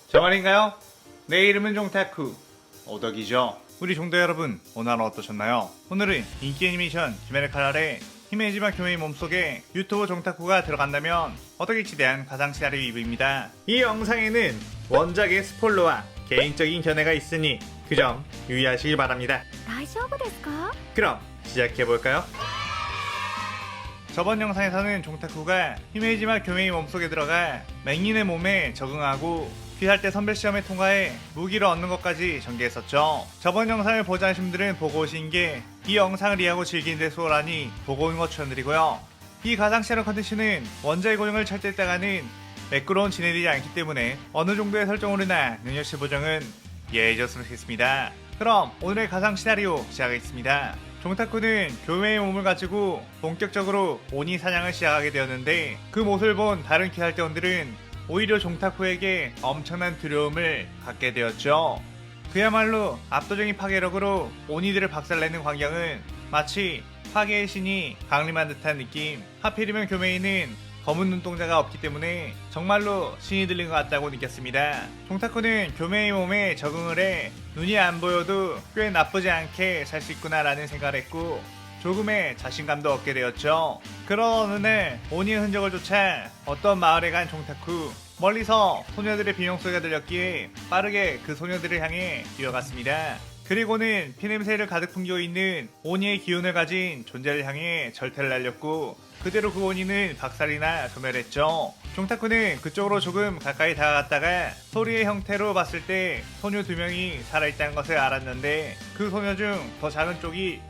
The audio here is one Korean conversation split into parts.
저 말인가요? 내 이름은 종타쿠 오덕이죠. 우리 종도 여러분, 오늘은 어떠셨나요? 오늘은 인기 애니메이션 귀멸의 칼날에 히메지마 교메의 몸속에 유튜브 종타쿠가 들어간다면 어떻게일지 대한 가상 시나리오 리뷰입니다. 이 영상에는 원작의 스포일러와 개인적인 견해가 있으니 그 점 유의하시길 바랍니다. 大丈夫ですか? 그럼 시작해볼까요? 저번 영상에서는 종타쿠가 히메지마 교메의 몸속에 들어가 맹인의 몸에 적응하고 귀할 때 선별 시험에 통과해 무기를 얻는 것까지 전개했었죠. 저번 영상을 보지 않으신 분들은 보고 오신 게 이 영상을 이해하고 즐기는 데 수월하니 보고 오는 것 추천드리고요. 이 가상 시나리오 컨텐츠는 원작의 고증을 철저했다가는 매끄러운 진행되지 않기 때문에 어느 정도의 설정으로나 능력치 보정은 이해해줬으면 좋겠습니다. 그럼 오늘의 가상 시나리오 시작하겠습니다. 종타쿠는 교메의 몸을 가지고 본격적으로 오니 사냥을 시작하게 되었는데 그 모습을 본 다른 귀할대원들은 오히려 종타쿠에게 엄청난 두려움을 갖게 되었죠. 그야말로 압도적인 파괴력으로 오니들을 박살내는 광경은 마치 파괴의 신이 강림한 듯한 느낌. 하필이면 교메이는 검은 눈동자가 없기 때문에 정말로 신이 들린 것 같다고 느꼈습니다. 종타쿠는 교메의 몸에 적응을 해 눈이 안 보여도 꽤 나쁘지 않게 살 수 있구나 라는 생각을 했고 조금의 자신감도 얻게 되었죠. 그런 어느 날 오니의 흔적을 쫓아 어떤 마을에 간 종타쿠. 멀리서 소녀들의 비명소리가 들렸기에 빠르게 그 소녀들을 향해 뛰어갔습니다. 그리고는 피냄새를 가득 풍기고 있는 오니의 기운을 가진 존재를 향해 절퇴를 날렸고 그대로 그 오니는 박살이나 소멸했죠. 종타쿠는 그쪽으로 조금 가까이 다가갔다가 소리의 형태로 봤을 때 소녀 2명이 살아있다는 것을 알았는데 그 소녀 중 더 작은 쪽이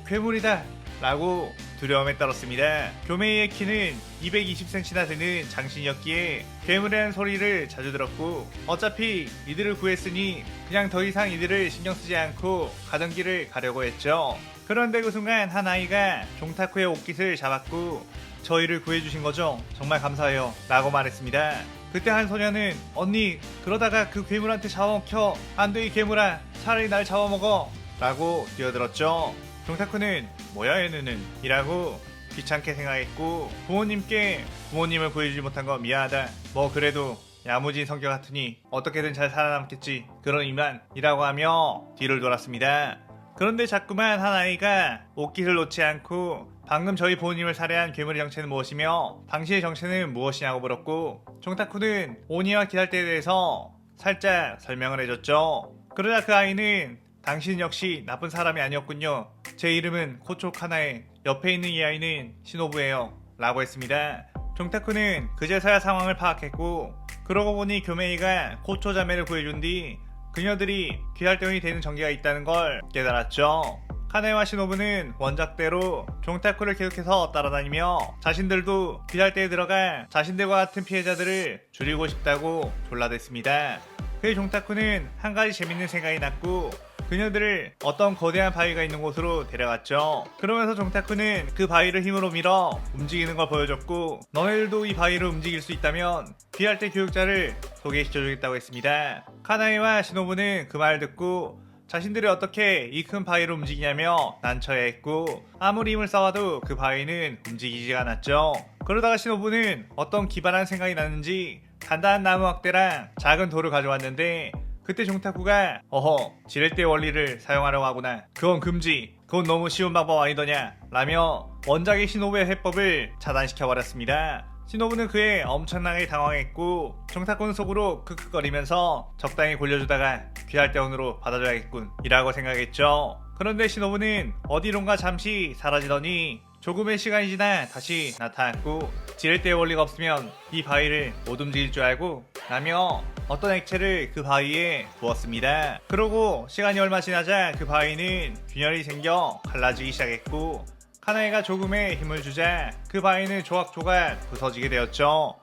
괴물이다 라고 두려움에 떨었습니다. 교메이의 키는 220cm나 되는 장신이었기에 괴물이라는 소리를 자주 들었고 어차피 이들을 구했으니 그냥 더 이상 이들을 신경 쓰지 않고 가던 길을 가려고 했죠. 그런데 그 순간 한 아이가 종타쿠의 옷깃을 잡았고 저희를 구해주신 거죠? 정말 감사해요 라고 말했습니다. 그때 한 소녀는 언니 그러다가 그 괴물한테 잡아먹혀. 안돼 이 괴물아 차라리 날 잡아먹어 라고 뛰어들었죠. 종타쿠는 뭐야 얘는 이라고 귀찮게 생각했고 부모님께 부모님을 구해주지 못한 거 미안하다. 뭐 그래도 야무진 성격 같으니 어떻게든 잘 살아남겠지. 그런 이만 이라고 하며 뒤를 돌았습니다. 그런데 자꾸만 한 아이가 옷깃을 놓지 않고 방금 저희 부모님을 살해한 괴물의 정체는 무엇이며 당신의 정체는 무엇이냐고 물었고 종타쿠는 오니와 기할때에 대해서 살짝 설명을 해줬죠. 그러자 그 아이는 당신 역시 나쁜 사람이 아니었군요. 제 이름은 코초 카나에 옆에 있는 이 아이는 시노부예요 라고 했습니다. 종타쿠는 그제서야 상황을 파악했고 그러고 보니 교메이가 코초 자매를 구해준 뒤 그녀들이 귀할대원이 되는 전개가 있다는 걸 깨달았죠. 카네와 시노부는 원작대로 종타쿠를 계속해서 따라다니며 자신들도 귀할대에 들어가 자신들과 같은 피해자들을 줄이고 싶다고 졸라댔습니다. 그 종타쿠는 한 가지 재밌는 생각이 났고 그녀들을 어떤 거대한 바위가 있는 곳으로 데려갔죠. 그러면서 종타쿠는 그 바위를 힘으로 밀어 움직이는 걸 보여줬고 너네들도 이 바위를 움직일 수 있다면 귀할대 교육자를 소개시켜주겠다고 했습니다. 카나이와 시노부는 그 말을 듣고 자신들이 어떻게 이 큰 바위를 움직이냐며 난처해했고 아무리 힘을 쌓아도 그 바위는 움직이지가 않았죠. 그러다가 시노부는 어떤 기발한 생각이 났는지 단단한 나무 막대랑 작은 돌을 가져왔는데 그때 종타쿠가 어허 지렛대 원리를 사용하려고 하구나. 그건 금지. 그건 너무 쉬운 방법 아니더냐 라며 원작의 시노부의 해법을 차단시켜버렸습니다. 시노부는 그에 엄청나게 당황했고 종타쿠는 속으로 크크거리면서 적당히 골려주다가 귀할대원으로 받아줘야겠군 이라고 생각했죠. 그런데 시노부는 어디론가 잠시 사라지더니 조금의 시간이 지나 다시 나타났고 지렛대의 원리가 없으면 이 바위를 못 움직일 줄 알고 라며 어떤 액체를 그 바위에 부었습니다. 그러고 시간이 얼마 지나자 그 바위는 균열이 생겨 갈라지기 시작했고 카나이가 조금의 힘을 주자 그 바위는 조각조각 부서지게 되었죠.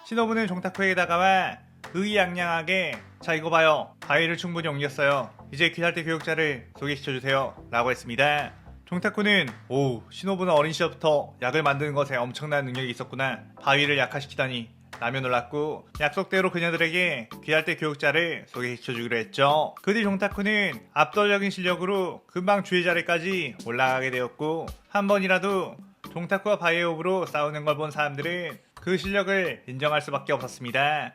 시노부는 종타쿠에게 다가와 의기양양하게 자 이거 봐요. 바위를 충분히 옮겼어요. 이제 귀할대 교육자를 소개시켜주세요 라고 했습니다. 종타쿠는 오 시노부는 어린 시절부터 약을 만드는 것에 엄청난 능력이 있었구나. 바위를 약화시키다니 라며 놀랐고 약속대로 그녀들에게 귀할대 교육자를 소개시켜주기로 했죠. 그 뒤 종타쿠는 압도적인 실력으로 금방 주의 자리까지 올라가게 되었고 한 번이라도 종타쿠와 바이오브로 싸우는 걸 본 사람들은 그 실력을 인정할 수밖에 없었습니다.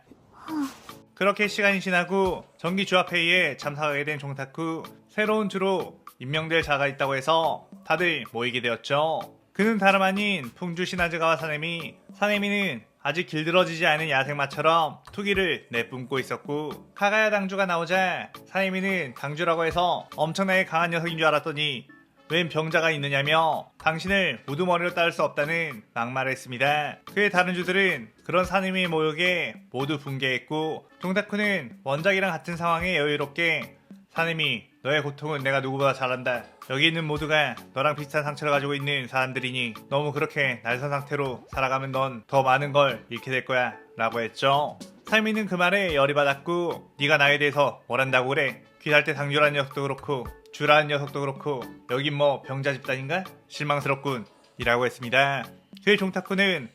그렇게 시간이 지나고 정기 주합회의에 참석하게 된 종타쿠. 새로운 주로 임명될 자가 있다고 해서 다들 모이게 되었죠. 그는 다름 아닌 풍주 시나즈가와 사네미. 사네미는 아직 길들어지지 않은 야생마처럼 투기를 내뿜고 있었고, 카가야 당주가 나오자 사네미는 당주라고 해서 엄청나게 강한 녀석인 줄 알았더니 웬 병자가 있느냐며 당신을 우두머리로 따를 수 없다는 막말을 했습니다. 그의 다른 주들은 그런 사네미의 모욕에 모두 붕괴했고, 종타쿠는 원작이랑 같은 상황에 여유롭게 사네미, 너의 고통은 내가 누구보다 잘한다. 여기 있는 모두가 너랑 비슷한 상처를 가지고 있는 사람들이니 너무 그렇게 날선 상태로 살아가면 넌 더 많은 걸 잃게 될 거야 라고 했죠. 사네미는 그 말에 열이 받았고, 네가 나에 대해서 뭘 안다고 그래? 귀할 때 당주라는 녀석도 그렇고 주라는 녀석도 그렇고 여긴 뭐 병자 집단인가? 실망스럽군 이라고 했습니다. 그의 종타쿠는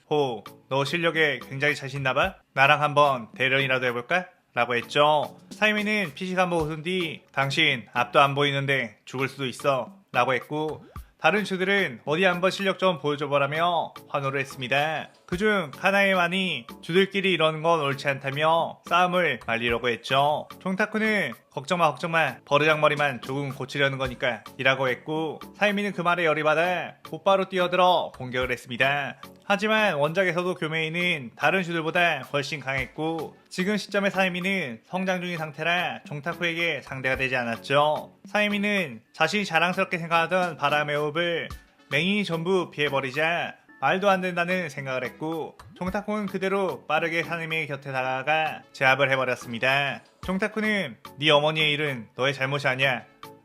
너 실력에 굉장히 자신 있나봐? 나랑 한번 대련이라도 해볼까? 라고 했죠. 사이미는 피식 한번 웃은 뒤 당신 앞도 안 보이는데 죽을 수도 있어 라고 했고, 다른 주들은 어디 한번 실력 좀 보여줘보라며 환호를 했습니다. 그중 카나에만이 주들끼리 이러는 건 옳지 않다며 싸움을 말리려고 했죠. 종타쿠는 걱정마 버르장머리만 조금 고치려는 거니까 이라고 했고, 사이미는 그 말에 열이 받아 곧바로 뛰어들어 공격을 했습니다. 하지만 원작에서도 교메이는 다른 주들보다 훨씬 강했고, 지금 시점의 사이미는 성장 중인 상태라 종타쿠에게 상대가 되지 않았죠. 사이미는 자신이 자랑스럽게 생각하던 바람의 호흡을 맹인이 전부 피해버리자 말도 안 된다는 생각을 했고, 종타쿠는 그대로 빠르게 사이미의 곁에 다가가 제압을 해버렸습니다. 종타쿠는 네 어머니의 일은 너의 잘못이 아니야.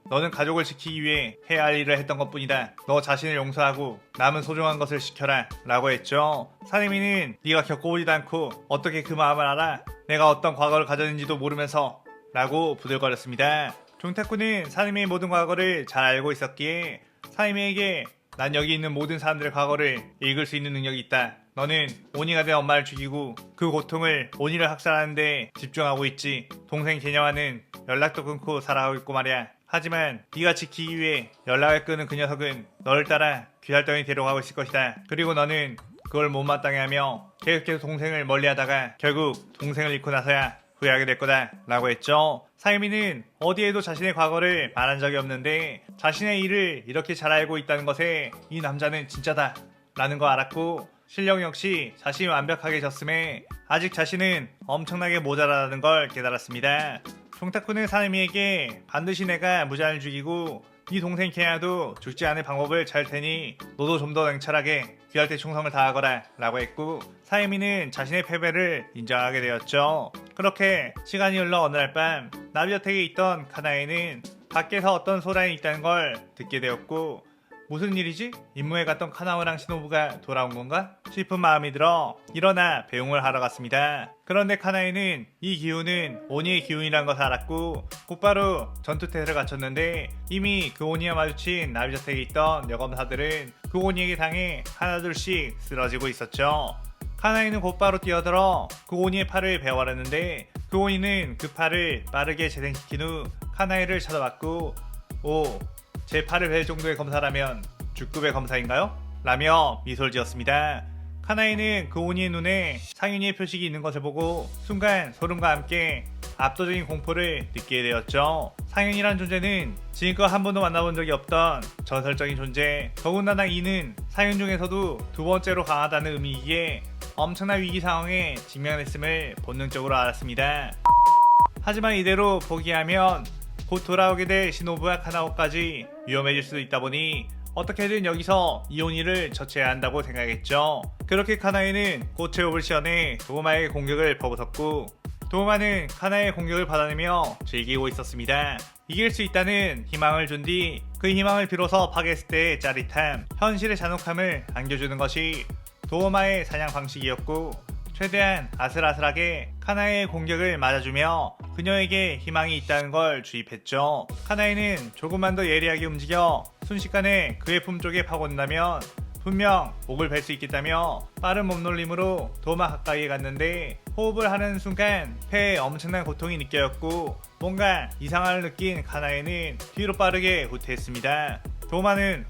너는 가족을 지키기 위해 해야 할 일을 했던 것뿐이다. 너 자신을 용서하고 남은 소중한 것을 지켜라 라고 했죠. 사네미는 네가 겪어보지도 않고 어떻게 그 마음을 알아? 내가 어떤 과거를 가졌는지도 모르면서 라고 부들거렸습니다. 종타쿠는 사네미의 모든 과거를 잘 알고 있었기에 사네미에게 난 여기 있는 모든 사람들의 과거를 읽을 수 있는 능력이 있다. 너는 오니가 된 엄마를 죽이고 그 고통을 오니를 학살하는 데 집중하고 있지. 동생 제냐와는 연락도 끊고 살아가고 있고 말이야. 하지만 네가 지키기 위해 연락을 끊은 그 녀석은 너를 따라 귀할덩이 데려가고 있을 것이다. 그리고 너는 그걸 못마땅해 하며 계속해서 동생을 멀리하다가 결국 동생을 잃고 나서야 후회하게 될 거다 라고 했죠. 사이미는 어디에도 자신의 과거를 말한 적이 없는데 자신의 일을 이렇게 잘 알고 있다는 것에 이 남자는 진짜다 라는 거 알았고, 실력 역시 자신이 완벽하게 졌음에 아직 자신은 엄청나게 모자라다는 걸 깨달았습니다. 종타쿠는 사네미에게 반드시 내가 무자를 죽이고 네 동생 케야도 죽지 않을 방법을 잘 테니 너도 좀 더 냉철하게 귀할 때 충성을 다하거라 라고 했고, 사네미는 자신의 패배를 인정하게 되었죠. 그렇게 시간이 흘러 어느 날 밤 나비저택에 있던 카나에는 밖에서 어떤 소란이 있다는 걸 듣게 되었고, 무슨 일이지? 임무에 갔던 카나오랑 시노부가 돌아온 건가? 싶은 마음이 들어 일어나 배웅을 하러 갔습니다. 그런데 카나에는 이 기운은 오니의 기운이란 것을 알았고 곧바로 전투태세를 갖췄는데, 이미 그 오니와 마주친 나비저택에 있던 여검사들은 그 오니에게 당해 하나둘씩 쓰러지고 있었죠. 카나에는 곧바로 뛰어들어 그 오니의 팔을 베어버렸는데, 그 오니는 그 팔을 빠르게 재생시킨 후 카나에를 쳐다봤고, 제 팔을 벨 정도의 검사라면 주급의 검사인가요? 라며 미소를 지었습니다. 카나에는 그 오니의 눈에 상윤이의 표식이 있는 것을 보고 순간 소름과 함께 압도적인 공포를 느끼게 되었죠. 상윤이란 존재는 지금껏 한 번도 만나본 적이 없던 전설적인 존재, 더군다나 이는 상윤 중에서도 두 번째로 강하다는 의미이기에 엄청난 위기 상황에 직면했음을 본능적으로 알았습니다. 하지만 이대로 포기하면 곧 돌아오게 될 시노부와 카나오까지 위험해질 수도 있다 보니 어떻게든 여기서 이오니를 처치해야 한다고 생각했죠. 그렇게 카나에는 곧 제호를 시연해 도우마의 공격을 퍼부었고, 도우마는 카나의 공격을 받아내며 즐기고 있었습니다. 이길 수 있다는 희망을 준 뒤 그 희망을 비로소 파괴했을 때의 짜릿함, 현실의 잔혹함을 안겨주는 것이 도우마의 사냥 방식이었고, 최대한 아슬아슬하게 카나에의 공격을 맞아주며 그녀에게 희망이 있다는 걸 주입했죠. 카나에는 조금만 더 예리하게 움직여 순식간에 그의 품쪽에 파고든다면 분명 목을 벨 수 있겠다며 빠른 몸놀림으로 도마 가까이에 갔는데, 호흡을 하는 순간 폐에 엄청난 고통이 느껴졌고 뭔가 이상함을 느낀 카나에는 뒤로 빠르게 후퇴했습니다. 도마는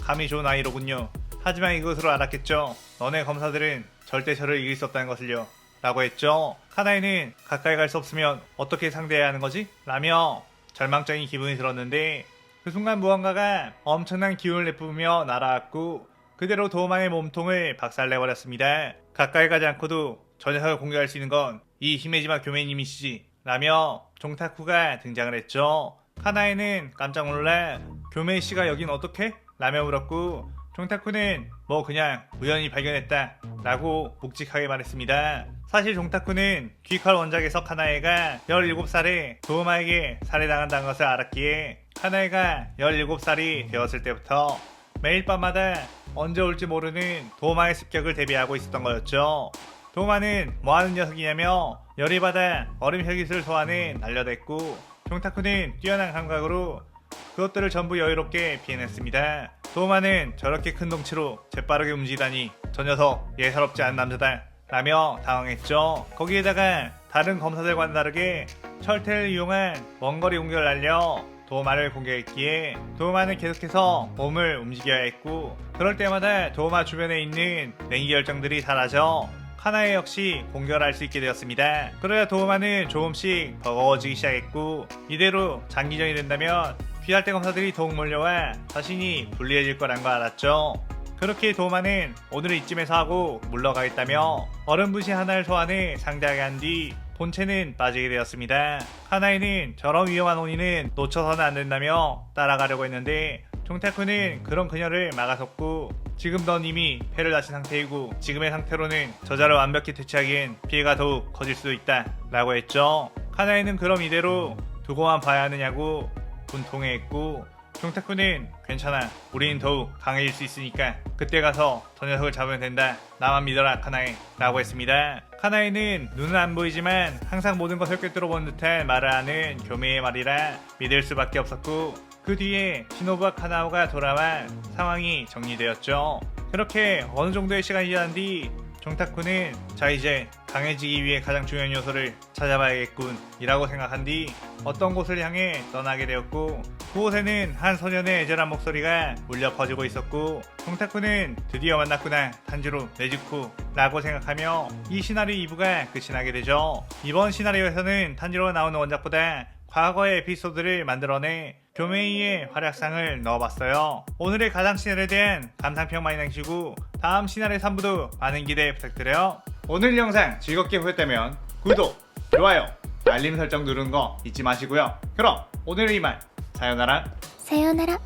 감이 좋은 아이로군요. 하지만 이것으로 알았겠죠. 너네 검사들은 절대 저를 이길 수 없다는 것을요 라고 했죠. 카나에는 가까이 갈 수 없으면 어떻게 상대해야 하는 거지? 라며 절망적인 기분이 들었는데 그 순간 무언가가 엄청난 기운을 내뿜으며 날아왔고 그대로 도마의 몸통을 박살내버렸습니다. 가까이 가지 않고도 저 녀석을 공격할 수 있는 건 이 히메지마 교메이님이시지 라며 종타쿠가 등장을 했죠. 카나에는 깜짝 놀라 교메이씨가 여긴 어떻게? 라며 물었고 종타쿠는 뭐 그냥 우연히 발견했다 라고 묵직하게 말했습니다. 사실 종타쿠는 귀칼 원작에서 카나에가 17살에 도마에게 살해당한다는 것을 알았기에 카나에가 17살이 되었을 때부터 매일 밤마다 언제 올지 모르는 도마의 습격을 대비하고 있었던 거였죠. 도마는 뭐하는 녀석이냐며 열이 받아 얼음 혈기술 소환에 날려댔고 종타쿠는 뛰어난 감각으로 그것들을 전부 여유롭게 피해냈습니다. 도마는 저렇게 큰 덩치로 재빠르게 움직이다니 저 녀석 예사롭지 않은 남자다 라며 당황했죠. 거기에다가 다른 검사들과는 다르게 철퇴를 이용한 원거리 공격을 날려 도마를 공격했기에 도마는 계속해서 몸을 움직여야 했고 그럴 때마다 도마 주변에 있는 냉기 열정들이 사라져 카나에 역시 공격을 할 수 있게 되었습니다. 그러자 도마는 조금씩 버거워지기 시작했고 이대로 장기전이 된다면 귀할대 검사들이 더욱 몰려와 자신이 불리해질 거란 걸 알았죠. 그렇게 도마는 오늘은 이쯤에서 하고 물러가겠다며 얼음부시 하나를 소환해 상대하게 한 뒤 본체는 빠지게 되었습니다. 카나이는 저런 위험한 혼인은 놓쳐서는 안 된다며 따라가려고 했는데 종타쿠는 그런 그녀를 막아섰고 지금 넌 이미 패를 다친 상태이고 지금의 상태로는 저자를 완벽히 퇴치하기엔 피해가 더욱 커질 수도 있다 라고 했죠. 카나이는 그럼 이대로 두고만 봐야 하느냐고 분통해했고 종타쿠는 괜찮아 우리는 더욱 강해질 수 있으니까 그때 가서 저 녀석을 잡으면 된다 나만 믿어라 카나에 라고 했습니다. 카나에는 눈은 안 보이지만 항상 모든 것을 꿰뚫어 본 듯한 말을 하는 교메의 말이라 믿을 수밖에 없었고 그 뒤에 시노부와 카나오가 돌아와 상황이 정리되었죠. 그렇게 어느 정도의 시간이 지난 뒤 종타쿠는 자 이제 강해지기 위해 가장 중요한 요소를 찾아봐야겠군 이라고 생각한 뒤 어떤 곳을 향해 떠나게 되었고 그곳에는 한 소년의 애절한 목소리가 울려 퍼지고 있었고 종타쿠는 드디어 만났구나 탄지로 네즈쿠 라고 생각하며 이 시나리오 2부가 끝이 나게 되죠. 이번 시나리오에서는 탄지로가 나오는 원작보다 과거의 에피소드를 만들어내 교메이의 활약상을 넣어봤어요. 오늘의 가상 시나리오에 대한 감상평 많이 남기시고 다음 시나리오 3부도 많은 기대 부탁드려요. 오늘 영상 즐겁게 보셨다면 구독, 좋아요, 알림 설정 누르는 거 잊지 마시고요. 그럼 오늘은 이만 사요나라.さようなら。